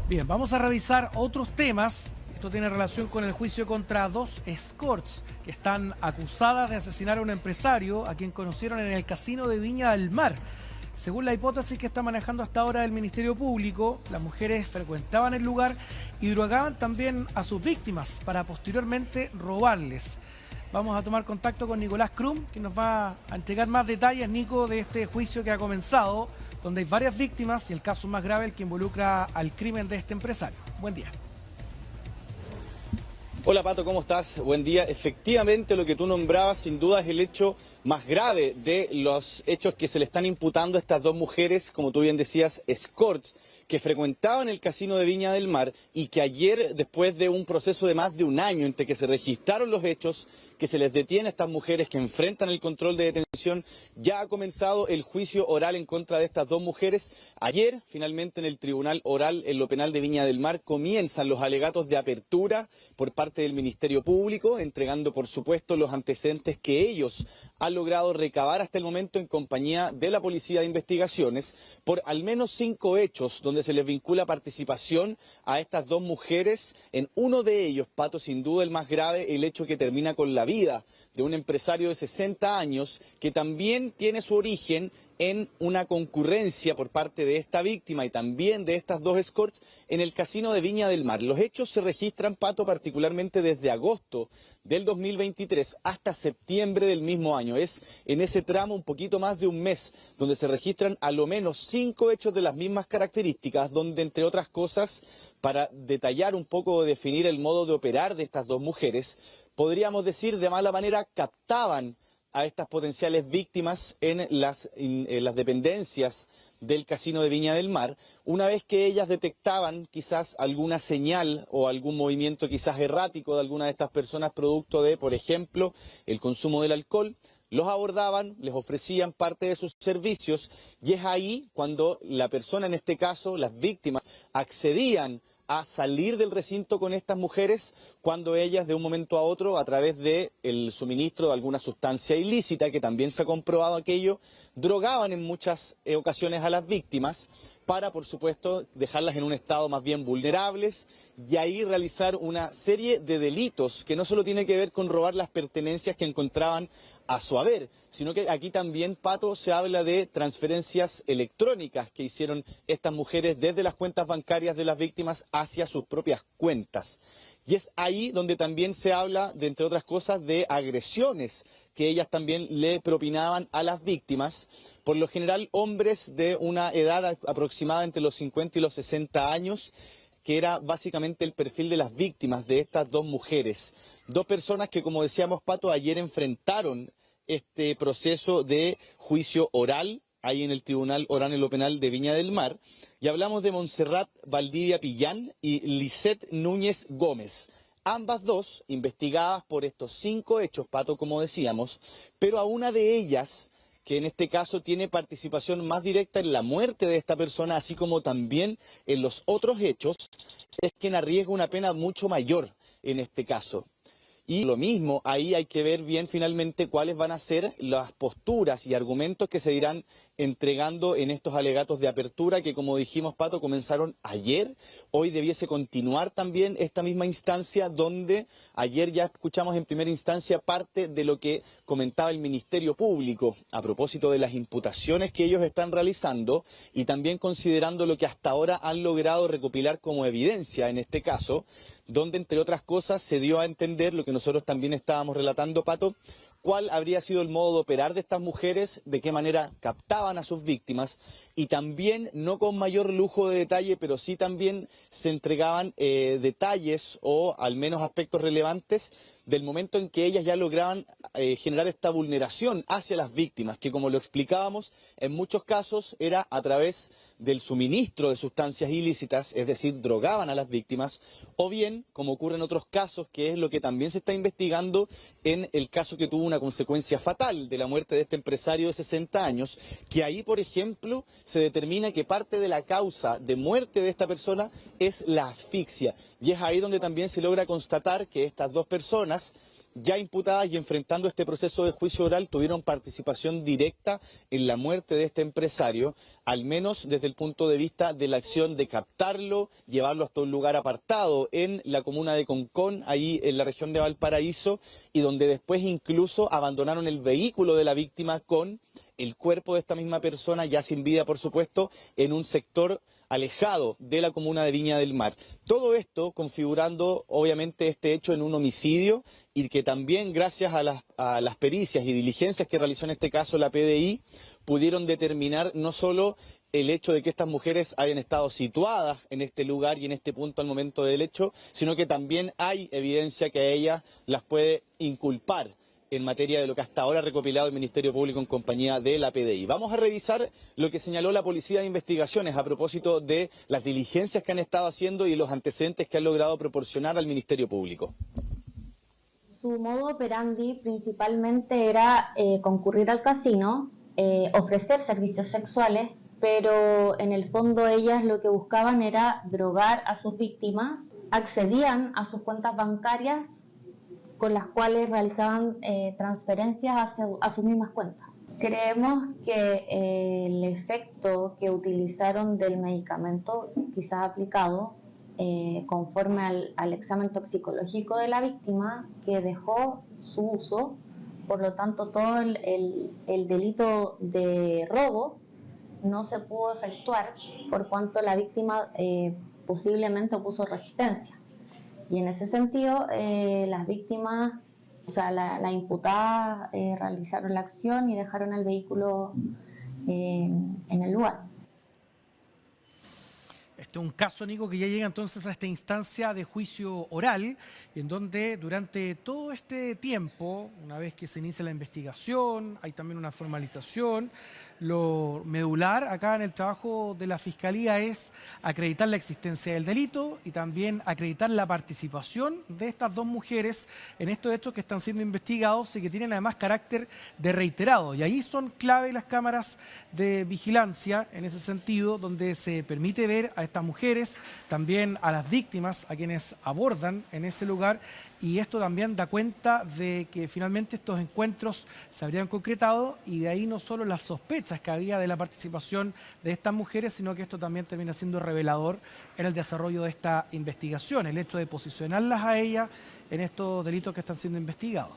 Bien, vamos a revisar otros temas. Esto tiene relación con el juicio contra dos escorts que están acusadas de asesinar a un empresario a quien conocieron en el casino de Viña del Mar. Según la hipótesis que está manejando hasta ahora el Ministerio Público, las mujeres frecuentaban el lugar y drogaban también a sus víctimas para posteriormente robarles. Vamos a tomar contacto con Nicolás Krum, que nos va a entregar más detalles, Nico, de este juicio que ha comenzado, donde hay varias víctimas y el caso más grave, el que involucra al crimen de este empresario. Buen día. Hola Pato, ¿cómo estás? Buen día. Efectivamente, lo que tú nombrabas sin duda es el hecho más grave de los hechos que se le están imputando a estas dos mujeres, como tú bien decías, escorts, que frecuentaban el casino de Viña del Mar y que ayer, después de un proceso de más de un año entre que se registraron los hechos, que se les detiene a estas mujeres que enfrentan el control de detención, ya ha comenzado el juicio oral en contra de estas dos mujeres. Ayer, finalmente, en el Tribunal Oral en lo Penal de Viña del Mar, comienzan los alegatos de apertura por parte del Ministerio Público, entregando, por supuesto, los antecedentes que ellos han logrado recabar hasta el momento en compañía de la Policía de Investigaciones por al menos 5 hechos donde se les vincula participación a estas dos mujeres. En uno de ellos, Pato, sin duda el más grave, el hecho que termina con la vida de un empresario de 60 años que también tiene su origen en una concurrencia por parte de esta víctima y también de estas dos escorts en el casino de Viña del Mar. Los hechos se registran, Pato, particularmente desde agosto del 2023 hasta septiembre del mismo año. Es en ese tramo un poquito más de un mes donde se registran a lo menos 5 hechos de las mismas características, donde, entre otras cosas, para detallar un poco o definir el modo de operar de estas dos mujeres, podríamos decir de mala manera, captaban a estas potenciales víctimas en las dependencias del casino de Viña del Mar, una vez que ellas detectaban quizás alguna señal o algún movimiento quizás errático de alguna de estas personas producto de, por ejemplo, el consumo del alcohol. Los abordaban, les ofrecían parte de sus servicios y es ahí cuando la persona, en este caso, las víctimas, accedían a salir del recinto con estas mujeres cuando ellas de un momento a otro, a través del suministro de alguna sustancia ilícita, que también se ha comprobado aquello, drogaban en muchas ocasiones a las víctimas para, por supuesto, dejarlas en un estado más bien vulnerables y ahí realizar una serie de delitos que no solo tiene que ver con robar las pertenencias que encontraban a su haber, sino que aquí también, Pato, se habla de transferencias electrónicas que hicieron estas mujeres desde las cuentas bancarias de las víctimas hacia sus propias cuentas. Y es ahí donde también se habla, de, entre otras cosas, de agresiones que ellas también le propinaban a las víctimas, por lo general hombres de una edad aproximada entre los 50 y los 60 años, que era básicamente el perfil de las víctimas de estas dos mujeres. Dos personas que, como decíamos, Pato, ayer enfrentaron este proceso de juicio oral ahí en el Tribunal Oral en lo Penal de Viña del Mar, y hablamos de Montserrat Valdivia Pillán y Lisette Núñez Gómez. Ambas dos investigadas por estos 5 hechos, Pato, como decíamos, pero a una de ellas, que en este caso tiene participación más directa en la muerte de esta persona, así como también en los otros hechos, es quien arriesga una pena mucho mayor en este caso. Y lo mismo, ahí hay que ver bien finalmente cuáles van a ser las posturas y argumentos que se irán entregando en estos alegatos de apertura que, como dijimos, Pato, comenzaron ayer. Hoy debiese continuar también esta misma instancia donde ayer ya escuchamos en primera instancia parte de lo que comentaba el Ministerio Público a propósito de las imputaciones que ellos están realizando y también considerando lo que hasta ahora han logrado recopilar como evidencia en este caso, donde, entre otras cosas, se dio a entender lo que nosotros también estábamos relatando, Pato, cuál habría sido el modo de operar de estas mujeres, de qué manera captaban a sus víctimas y también, no con mayor lujo de detalle, pero sí también se entregaban detalles o al menos aspectos relevantes del momento en que ellas ya lograban generar esta vulneración hacia las víctimas, que, como lo explicábamos, en muchos casos era a través del suministro de sustancias ilícitas, es decir, drogaban a las víctimas, o bien, como ocurre en otros casos, que es lo que también se está investigando en el caso que tuvo una consecuencia fatal de la muerte de este empresario de 60 años, que ahí, por ejemplo, se determina que parte de la causa de muerte de esta persona es la asfixia. Y es ahí donde también se logra constatar que estas dos personas ya imputadas y enfrentando este proceso de juicio oral tuvieron participación directa en la muerte de este empresario, al menos desde el punto de vista de la acción de captarlo, llevarlo hasta un lugar apartado en la comuna de Concón, ahí en la región de Valparaíso, y donde después incluso abandonaron el vehículo de la víctima con el cuerpo de esta misma persona, ya sin vida por supuesto, en un sector alejado de la comuna de Viña del Mar. Todo esto configurando obviamente este hecho en un homicidio y que también gracias a las pericias y diligencias que realizó en este caso la PDI pudieron determinar no solo el hecho de que estas mujeres hayan estado situadas en este lugar y en este punto al momento del hecho, sino que también hay evidencia que a ellas las puede inculpar en materia de lo que hasta ahora ha recopilado el Ministerio Público en compañía de la PDI. Vamos a revisar lo que señaló la Policía de Investigaciones a propósito de las diligencias que han estado haciendo y los antecedentes que han logrado proporcionar al Ministerio Público. Su modo operandi principalmente era concurrir al casino, ofrecer servicios sexuales, pero en el fondo ellas lo que buscaban era drogar a sus víctimas, accedían a sus cuentas bancarias con las cuales realizaban transferencias a sus mismas cuentas. Creemos que el efecto que utilizaron del medicamento, quizás aplicado, conforme al examen toxicológico de la víctima, que dejó su uso, por lo tanto todo el delito de robo no se pudo efectuar por cuanto la víctima posiblemente opuso resistencia. Y en ese sentido, las víctimas, o sea, la imputada, realizaron la acción y dejaron el vehículo en el lugar. Este es un caso, Nico, que ya llega entonces a esta instancia de juicio oral, en donde durante todo este tiempo, una vez que se inicia la investigación, hay también una formalización. Lo medular acá en el trabajo de la Fiscalía es acreditar la existencia del delito y también acreditar la participación de estas dos mujeres en estos hechos que están siendo investigados y que tienen además carácter de reiterado. Y ahí son clave las cámaras de vigilancia en ese sentido, donde se permite ver a estas mujeres, también a las víctimas, a quienes abordan en ese lugar, y esto también da cuenta de que finalmente estos encuentros se habrían concretado y de ahí no solo las sospechas que había de la participación de estas mujeres, sino que esto también termina siendo revelador en el desarrollo de esta investigación, el hecho de posicionarlas a ellas en estos delitos que están siendo investigados.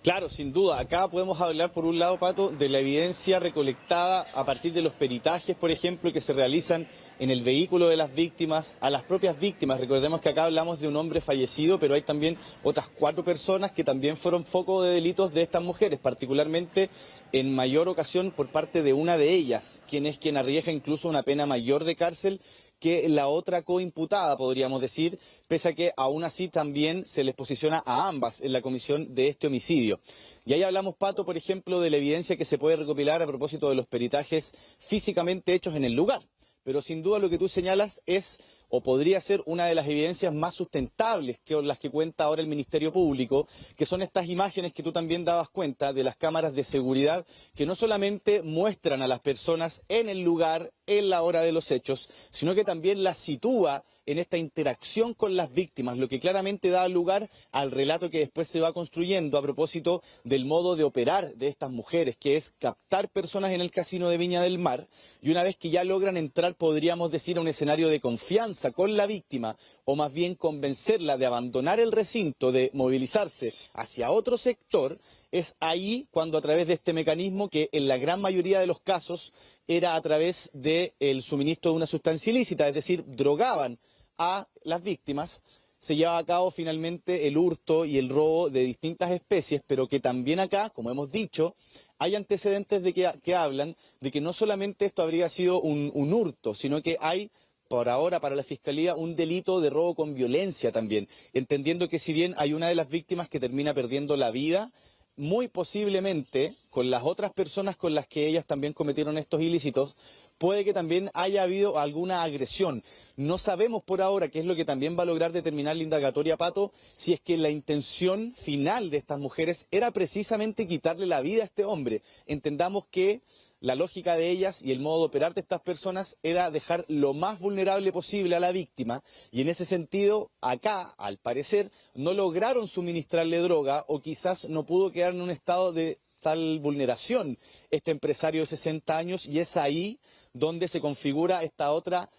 Claro, sin duda. Acá podemos hablar, por un lado, Pato, de la evidencia recolectada a partir de los peritajes, por ejemplo, que se realizan en el vehículo de las víctimas, a las propias víctimas. Recordemos que acá hablamos de un hombre fallecido, pero hay también otras 4 personas que también fueron foco de delitos de estas mujeres, particularmente en mayor ocasión por parte de una de ellas, quien es quien arriesga incluso una pena mayor de cárcel que la otra coimputada, podríamos decir, pese a que aún así también se les posiciona a ambas en la comisión de este homicidio. Y ahí hablamos, Pato, por ejemplo, de la evidencia que se puede recopilar a propósito de los peritajes físicamente hechos en el lugar. Pero sin duda lo que tú señalas es, o podría ser una de las evidencias más sustentables que las que cuenta ahora el Ministerio Público, que son estas imágenes que tú también dabas cuenta de las cámaras de seguridad, que no solamente muestran a las personas en el lugar, en la hora de los hechos, sino que también las sitúa en esta interacción con las víctimas, lo que claramente da lugar al relato que después se va construyendo a propósito del modo de operar de estas mujeres, que es captar personas en el casino de Viña del Mar, y una vez que ya logran entrar, podríamos decir, a un escenario de confianza con la víctima, o más bien convencerla de abandonar el recinto, de movilizarse hacia otro sector, es ahí cuando a través de este mecanismo, que en la gran mayoría de los casos era a través del suministro de una sustancia ilícita, es decir, drogaban a las víctimas, se llevaba a cabo finalmente el hurto y el robo de distintas especies, pero que también acá, como hemos dicho, hay antecedentes de que hablan de que no solamente esto habría sido un hurto, sino que hay, por ahora, para la Fiscalía, un delito de robo con violencia también, entendiendo que si bien hay una de las víctimas que termina perdiendo la vida, muy posiblemente con las otras personas con las que ellas también cometieron estos ilícitos, puede que también haya habido alguna agresión. No sabemos por ahora, qué es lo que también va a lograr determinar la indagatoria, Pato, si es que la intención final de estas mujeres era precisamente quitarle la vida a este hombre. Entendamos que la lógica de ellas y el modo de operar de estas personas era dejar lo más vulnerable posible a la víctima, y en ese sentido, acá, al parecer, no lograron suministrarle droga, o quizás no pudo quedar en un estado de tal vulneración este empresario de 60 años, y es ahí donde se configura esta otra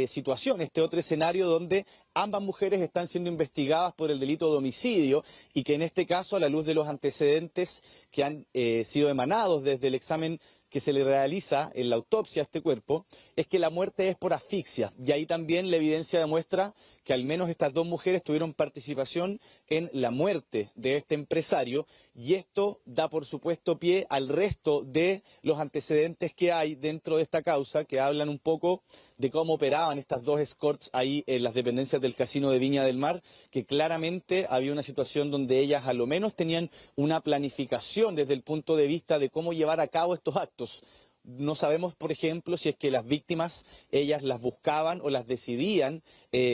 situación, este otro escenario donde ambas mujeres están siendo investigadas por el delito de homicidio, y que en este caso, a la luz de los antecedentes que han sido emanados desde el examen que se le realiza en la autopsia a este cuerpo, es que la muerte es por asfixia, y ahí también la evidencia demuestra que al menos estas dos mujeres tuvieron participación en la muerte de este empresario, y esto da por supuesto pie al resto de los antecedentes que hay dentro de esta causa, que hablan un poco de cómo operaban estas dos escorts ahí en las dependencias del casino de Viña del Mar, que claramente había una situación donde ellas a lo menos tenían una planificación desde el punto de vista de cómo llevar a cabo estos actos. No sabemos, por ejemplo, si es que las víctimas, ellas las buscaban o las decidían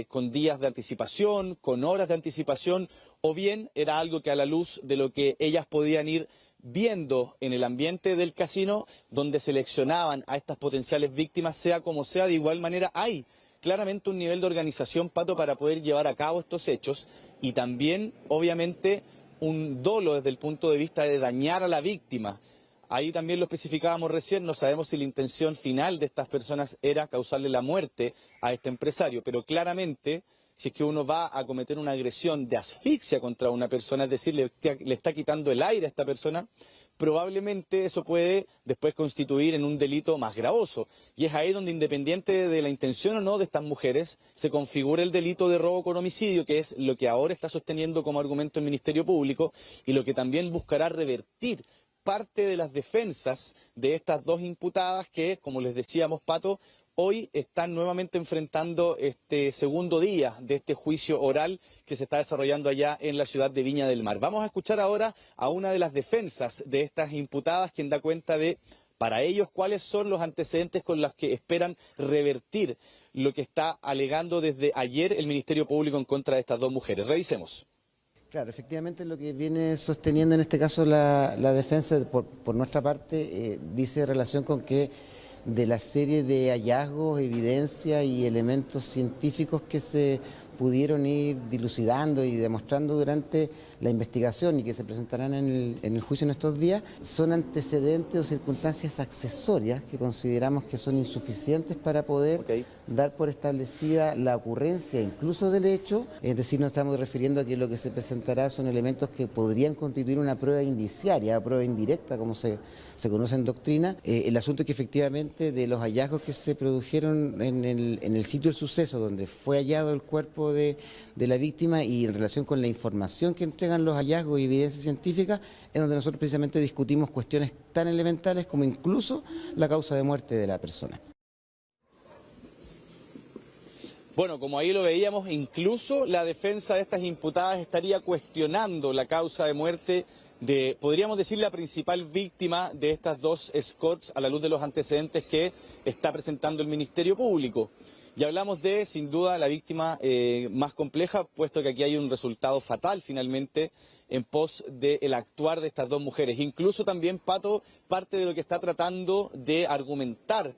con días de anticipación, con horas de anticipación, o bien era algo que a la luz de lo que ellas podían ir viendo en el ambiente del casino, donde seleccionaban a estas potenciales víctimas, sea como sea. De igual manera hay claramente un nivel de organización, Pato, para poder llevar a cabo estos hechos, y también, obviamente, un dolo desde el punto de vista de dañar a la víctima. Ahí también lo especificábamos recién, no sabemos si la intención final de estas personas era causarle la muerte a este empresario, pero claramente, si es que uno va a cometer una agresión de asfixia contra una persona, es decir, le está quitando el aire a esta persona, probablemente eso puede después constituir en un delito más gravoso. Y es ahí donde, independiente de la intención o no de estas mujeres, se configura el delito de robo con homicidio, que es lo que ahora está sosteniendo como argumento el Ministerio Público, y lo que también buscará revertir parte de las defensas de estas dos imputadas que, como les decíamos, Pato, hoy están nuevamente enfrentando este segundo día de este juicio oral que se está desarrollando allá en la ciudad de Viña del Mar. Vamos a escuchar ahora a una de las defensas de estas imputadas, quien da cuenta de, para ellos, cuáles son los antecedentes con los que esperan revertir lo que está alegando desde ayer el Ministerio Público en contra de estas dos mujeres. Revisemos. Claro, efectivamente lo que viene sosteniendo en este caso la defensa por nuestra parte dice relación con que de la serie de hallazgos, evidencia y elementos científicos que se pudieron ir dilucidando y demostrando durante la investigación y que se presentarán en el juicio en estos días, son antecedentes o circunstancias accesorias que consideramos que son insuficientes para poder dar por establecida la ocurrencia incluso del hecho. Es decir, nos estamos refiriendo a que lo que se presentará son elementos que podrían constituir una prueba indiciaria, prueba indirecta, como se conoce en doctrina. El asunto es que efectivamente de los hallazgos que se produjeron en el sitio del suceso, donde fue hallado el cuerpo de la víctima, y en relación con la información que entregan los hallazgos y evidencia científica, es donde nosotros precisamente discutimos cuestiones tan elementales como incluso la causa de muerte de la persona. Bueno, como ahí lo veíamos, incluso la defensa de estas imputadas estaría cuestionando la causa de muerte de, podríamos decir, la principal víctima de estas dos escorts, a la luz de los antecedentes que está presentando el Ministerio Público. Y hablamos de, sin duda, la víctima más compleja, puesto que aquí hay un resultado fatal finalmente en pos del actuar de estas dos mujeres. Incluso también, Pato, parte de lo que está tratando de argumentar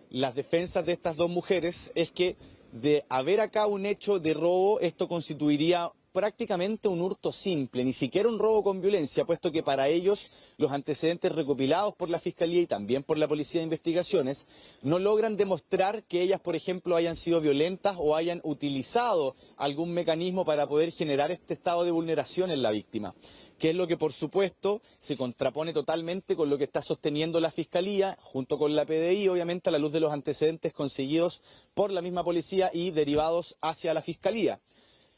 las defensas de estas dos mujeres es que de haber acá un hecho de robo, esto constituiría prácticamente un hurto simple, ni siquiera un robo con violencia, puesto que para ellos los antecedentes recopilados por la Fiscalía y también por la Policía de Investigaciones no logran demostrar que ellas, por ejemplo, hayan sido violentas o hayan utilizado algún mecanismo para poder generar este estado de vulneración en la víctima, que es lo que, por supuesto, se contrapone totalmente con lo que está sosteniendo la Fiscalía, junto con la PDI, obviamente a la luz de los antecedentes conseguidos por la misma policía y derivados hacia la Fiscalía.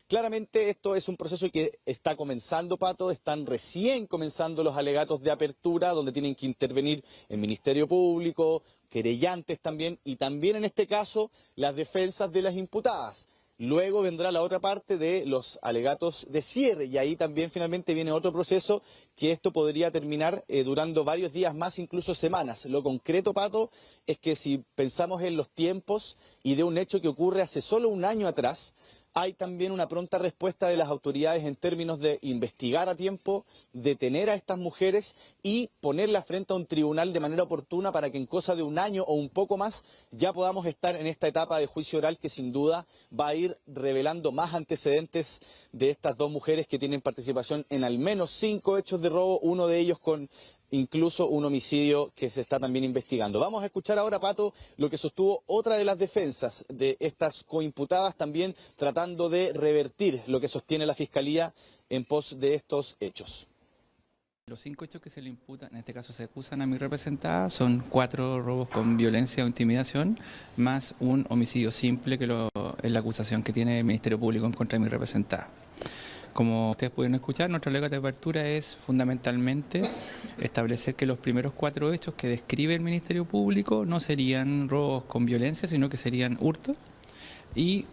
Claramente esto es un proceso que está comenzando, Pato, están recién comenzando los alegatos de apertura, donde tienen que intervenir el Ministerio Público, querellantes también, y también en este caso las defensas de las imputadas. Luego vendrá la otra parte de los alegatos de cierre, y ahí también finalmente viene otro proceso que esto podría terminar durando varios días más, incluso semanas. Lo concreto, Pato, es que si pensamos en los tiempos y de un hecho que ocurre hace solo un año atrás, hay también una pronta respuesta de las autoridades en términos de investigar a tiempo, detener a estas mujeres y ponerlas frente a un tribunal de manera oportuna para que en cosa de un año o un poco más ya podamos estar en esta etapa de juicio oral que sin duda va a ir revelando más antecedentes de estas dos mujeres que tienen participación en al menos 5 hechos de robo, uno de ellos con incluso un homicidio que se está también investigando. Vamos a escuchar ahora, Pato, lo que sostuvo otra de las defensas de estas coimputadas, también tratando de revertir lo que sostiene la Fiscalía en pos de estos hechos. Los 5 hechos que se le imputan, en este caso se acusan a mi representada, son 4 robos con violencia o intimidación, más un homicidio simple, que es la acusación que tiene el Ministerio Público en contra de mi representada. Como ustedes pudieron escuchar, nuestra alega de apertura es fundamentalmente establecer que los primeros 4 hechos que describe el Ministerio Público no serían robos con violencia, sino que serían hurtos. Y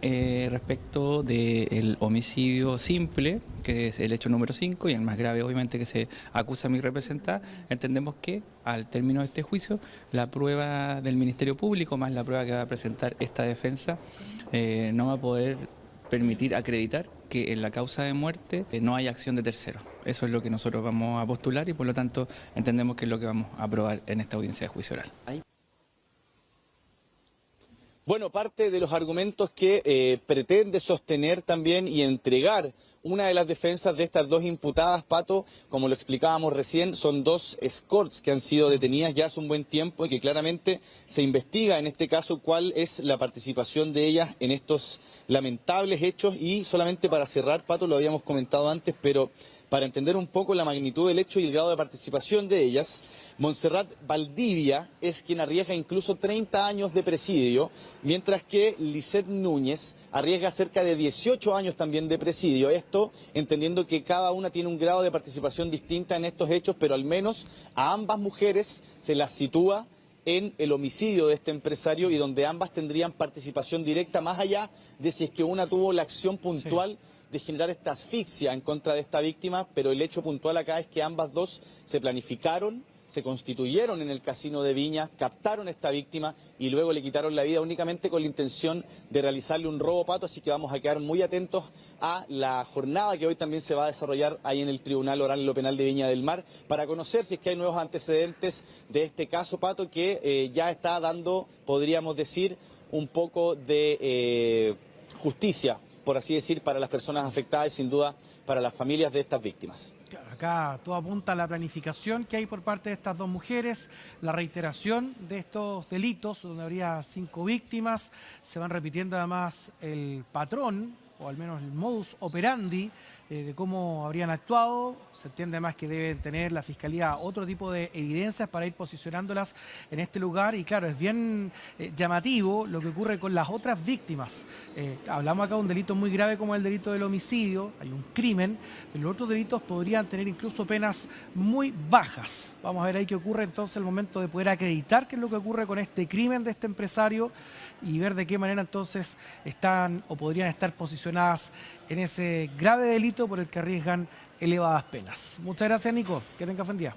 respecto del homicidio simple, que es el hecho número 5 y el más grave obviamente que se acusa a mi representada, entendemos que al término de este juicio la prueba del Ministerio Público más la prueba que va a presentar esta defensa no va a poder permitir acreditar que en la causa de muerte no hay acción de terceros. Eso es lo que nosotros vamos a postular y por lo tanto entendemos que es lo que vamos a aprobar en esta audiencia de juicio oral. Bueno, parte de los argumentos que pretende sostener también y entregar una de las defensas de estas dos imputadas, Pato, como lo explicábamos recién, son 2 escorts que han sido detenidas ya hace un buen tiempo y que claramente se investiga en este caso cuál es la participación de ellas en estos lamentables hechos. Y solamente para cerrar, Pato, lo habíamos comentado antes, pero para entender un poco la magnitud del hecho y el grado de participación de ellas, Montserrat Valdivia es quien arriesga incluso 30 años de presidio, mientras que Lisette Núñez arriesga cerca de 18 años también de presidio. Esto entendiendo que cada una tiene un grado de participación distinta en estos hechos, pero al menos a ambas mujeres se las sitúa en el homicidio de este empresario y donde ambas tendrían participación directa, más allá de si es que una tuvo la acción puntual de generar esta asfixia en contra de esta víctima, pero el hecho puntual acá es que ambas dos se planificaron, se constituyeron en el casino de Viña, captaron a esta víctima y luego le quitaron la vida únicamente con la intención de realizarle un robo, Pato. Así que vamos a quedar muy atentos a la jornada que hoy también se va a desarrollar ahí en el Tribunal Oral en lo Penal de Viña del Mar, para conocer si es que hay nuevos antecedentes de este caso, Pato, que ya está dando, podríamos decir, un poco de justicia, por así decir, para las personas afectadas y sin duda para las familias de estas víctimas. Claro, acá todo apunta a la planificación que hay por parte de estas dos mujeres, la reiteración de estos delitos, donde habría 5 víctimas, se van repitiendo además el patrón, o al menos el modus operandi, de cómo habrían actuado. Se entiende además que deben tener la Fiscalía otro tipo de evidencias para ir posicionándolas en este lugar. Y claro, es bien llamativo lo que ocurre con las otras víctimas. Hablamos acá de un delito muy grave como el delito del homicidio, hay un crimen, pero los otros delitos podrían tener incluso penas muy bajas. Vamos a ver ahí qué ocurre entonces el momento de poder acreditar qué es lo que ocurre con este crimen de este empresario y ver de qué manera entonces están o podrían estar posicionadas en ese grave delito por el que arriesgan elevadas penas. Muchas gracias, Nico. Que tenga buen día.